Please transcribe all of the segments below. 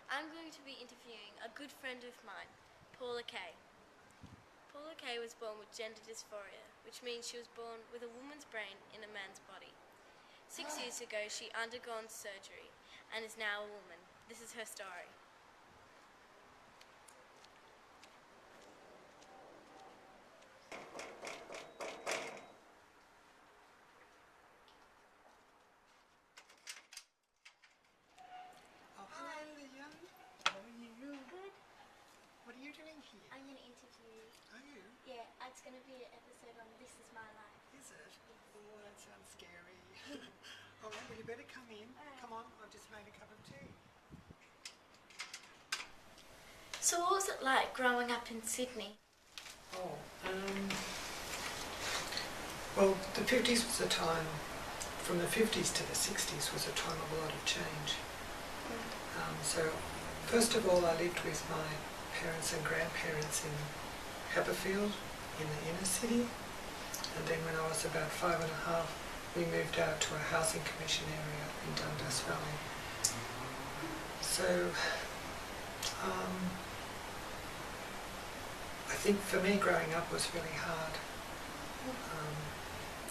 I'm going to be interviewing a good friend of mine, Paula Kay. Paula Kay was born with gender dysphoria, which means she was born with a woman's brain in a man's body. 6 years ago, she undergone surgery and is now a woman. This is her story. Oh, hello, Liam. How are you? Good. What are you doing here? I'm going to interview you. Are you? Yeah, it's going to be an episode on This Is My Life. Is it? Oh, that sounds scary. All right, well, you better come in. Alright. Come on, I've just made a cup of tea. So what was it like growing up in Sydney? Oh, well, the 50s was a time, from the 50s to the 60s was a time of a lot of change. So, first of all, I lived with my parents and grandparents in Haberfield, in the inner city. And then when I was about 5 and a half, we moved out to a housing commission area in Dundas Valley. So, I think for me growing up was really hard.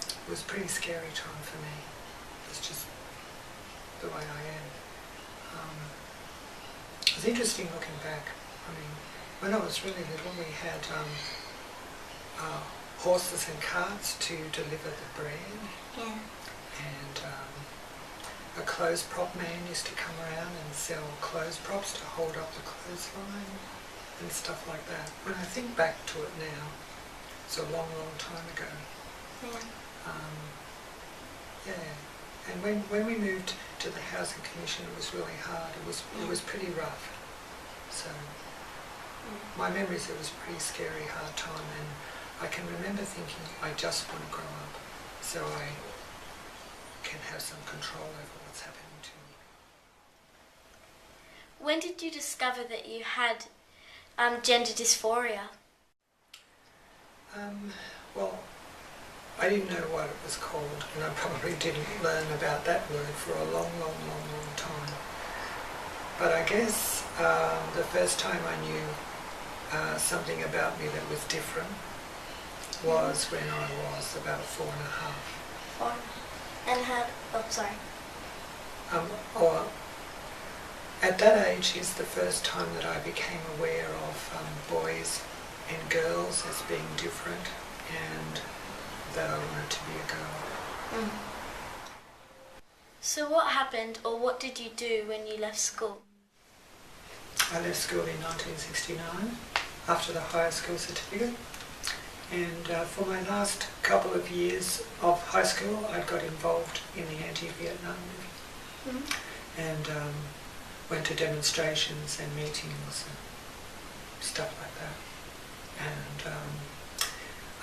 It was a pretty scary time for me. It's just the way I am. It was interesting looking back. I mean, when I was really little, we had horses and carts to deliver the bread. Yeah. And a clothes prop man used to come around and sell clothes props to hold up the clothesline and stuff like that. When I think back to it now, it's a long, long time ago. Yeah. Yeah. And when we moved to the housing commission, it was really hard. It was pretty rough. So my memories, it was a pretty scary, hard time, and I can remember thinking, I just want to grow up so I can have some control over what's happening to me. When did you discover that you had gender dysphoria? Well, I didn't know what it was called, and I probably didn't learn about that word for a long, long, long, long time. But I guess the first time I knew something about me that was different was when I was about 4 and a half. And had, oh sorry. Or at that age is the first time that I became aware of boys and girls as being different, and that I wanted to be a girl. So what happened, or what did you do when you left school? I left school in 1969 after the higher school certificate, and for my last couple of years of high school I got involved in the anti-Vietnam movement and went to demonstrations and meetings and stuff like that. And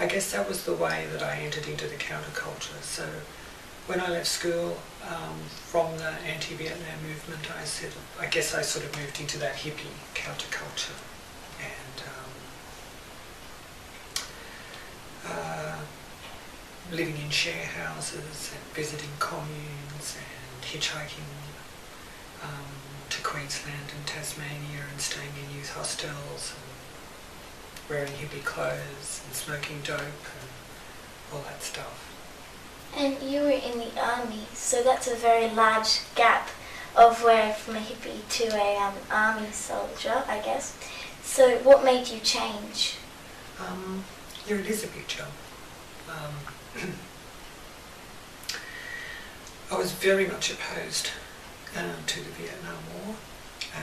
I guess that was the way that I entered into the counterculture. So when I left school from the anti-Vietnam movement, I guess I sort of moved into that hippie counterculture, and living in share houses and visiting communes and hitchhiking to Queensland and Tasmania and staying in youth hostels and wearing hippie clothes and smoking dope and all that stuff. And you were in the army, so that's a very large gap of where from a hippie to a army soldier, I guess. So what made you change? It is a big jump. I was very much opposed to the Vietnam War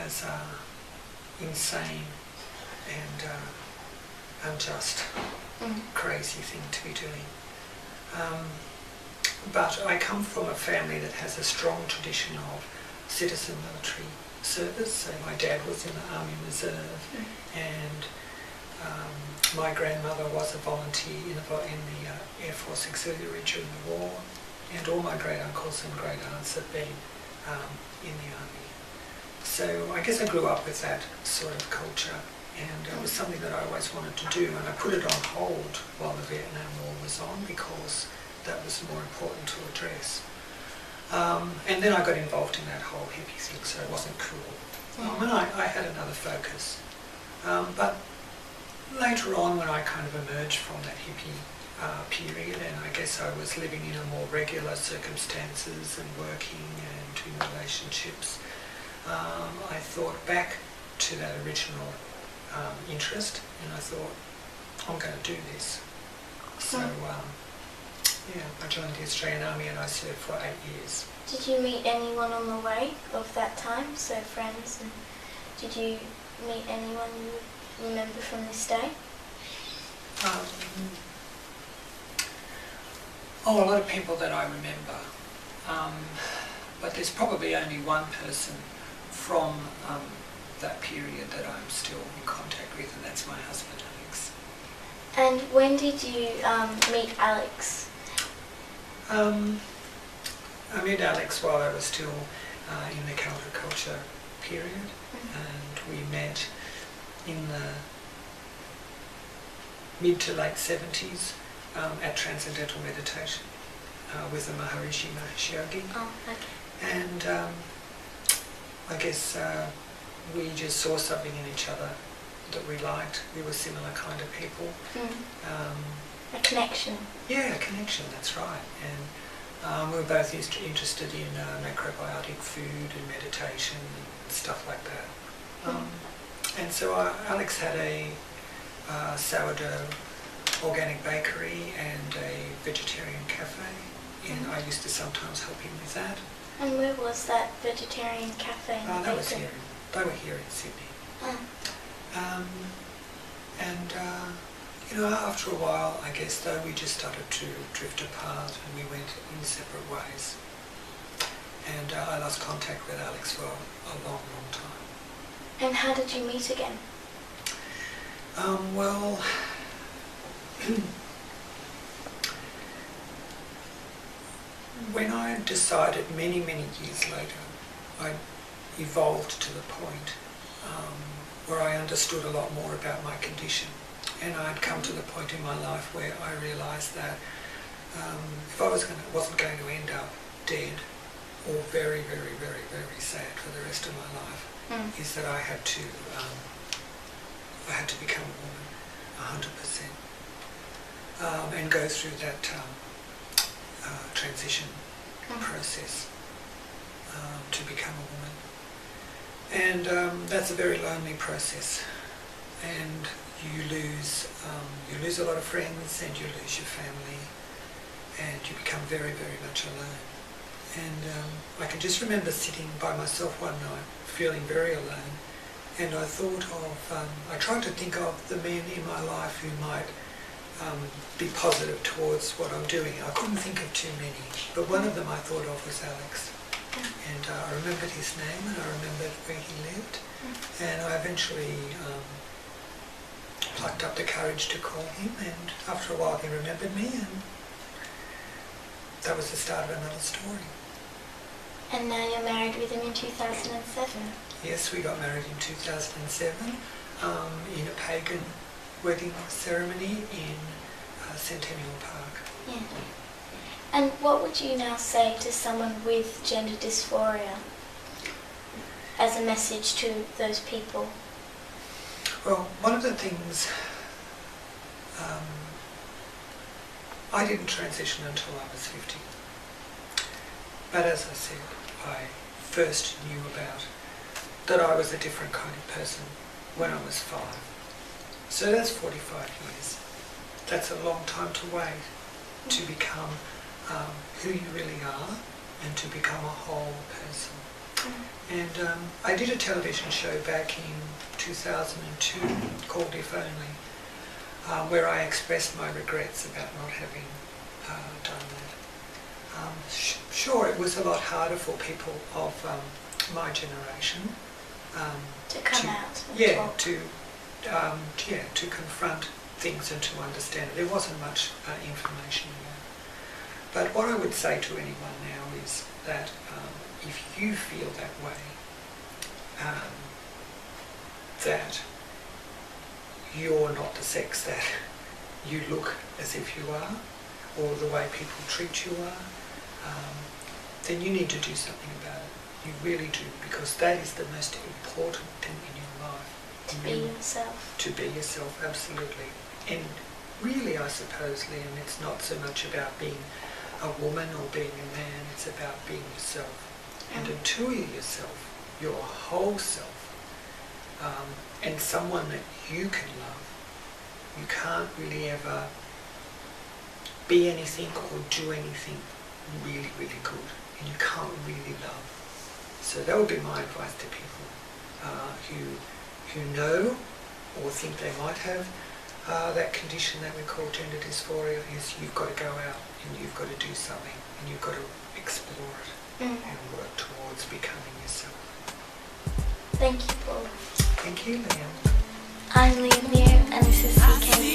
as an insane and unjust, crazy thing to be doing. But I come from a family that has a strong tradition of citizen military service. So my dad was in the Army Reserve, and my grandmother was a volunteer in the Air Force Auxiliary during the war, and all my great uncles and great aunts have been in the army. So I guess I grew up with that sort of culture, and it was something that I always wanted to do, and I put it on hold while the Vietnam War was on because that was more important to address. And then I got involved in that whole hippie thing, so it wasn't cool. And I had another focus. But later on, when I kind of emerged from that hippie period, and I guess I was living in a more regular circumstances and working and doing relationships, I thought back to that original interest, and I thought, I'm going to do this. So, I joined the Australian Army and I served for 8 years. Did you meet anyone on the way of that time, so friends, and did you meet anyone you remember from this day? A lot of people that I remember, but there's probably only one person from that period that I'm still in contact with, and that's my husband, Alex. And when did you meet Alex? I met Alex while I was still in the counterculture period, and we met in the mid to late 70s at Transcendental Meditation with the Maharishi Mahesh Yogi. Oh, okay. And I guess we just saw something in each other that we liked. We were similar kind of people. A connection. Yeah, a connection, that's right. And we were both interested in macrobiotic food and meditation and stuff like that. And so Alex had a sourdough organic bakery and a vegetarian cafe, and I used to sometimes help him with that. And where was that vegetarian cafe? That was here. They were here in Sydney. After a while, I guess, though, we just started to drift apart and we went in separate ways. And I lost contact with Alex for a long, long time. And how did you meet again? When I decided many, many years later, I evolved to the point where I understood a lot more about my condition. And I'd come to the point in my life where I realised that if I wasn't going to end up dead or very, very, very, very sad for the rest of my life, is that I had to become a woman, 100%, and go through that transition process to become a woman. And that's a very lonely process, and you lose a lot of friends, and you lose your family, and you become very, very much alone. And I can just remember sitting by myself one night, feeling very alone, and I thought of, I tried to think of the men in my life who might be positive towards what I'm doing. I couldn't think of too many, but one of them I thought of was Alex. And I remembered his name, and I remembered where he lived, and I eventually plucked up the courage to call him, and after a while he remembered me, and that was the start of another story. And now you're married with him in 2007? Yes, we got married in 2007 in a pagan wedding ceremony in Centennial Park. Yeah. And what would you now say to someone with gender dysphoria as a message to those people? Well, one of the things, I didn't transition until I was 50. But as I said, I first knew about that I was a different kind of person when I was 5. So that's 45 years. That's a long time to wait to become who you really are and to become a whole person. And I did a television show back in 2002 called If Only, where I expressed my regrets about not having done that. Sure, it was a lot harder for people of my generation To come out and talk. To confront things and to understand it. There wasn't much information there. But what I would say to anyone now is that if you feel that way, that you're not the sex that you look as if you are, or the way people treat you are, then you need to do something about it. You really do, because that is the most important thing in your life. To be yourself. To be yourself, absolutely. And really, I suppose, Liam, it's not so much about being a woman or being a man, it's about being yourself. And until you're yourself, your whole self, and someone that you can love, you can't really ever be anything or do anything really, really good. And you can't really love. So that would be my advice to people who know or think they might have that condition that we call gender dysphoria, is you've got to go out and you've got to do something and you've got to explore it and work towards becoming yourself. Thank you, Paula. Thank you, Liam. I'm Liam Knierim, and this is CK.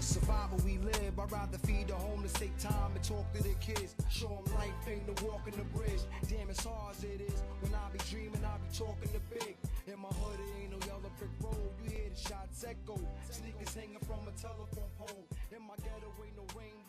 Survival we live. I'd rather feed the homeless, take time and talk to the kids. Show them life ain't no walking the bridge. Damn, it's hard as it is. When I be dreaming, I be talking to big. In my hood, it ain't no yellow brick road. You hear the shots echo. Sneakers hanging from a telephone pole. In my ghetto, ain't no rain.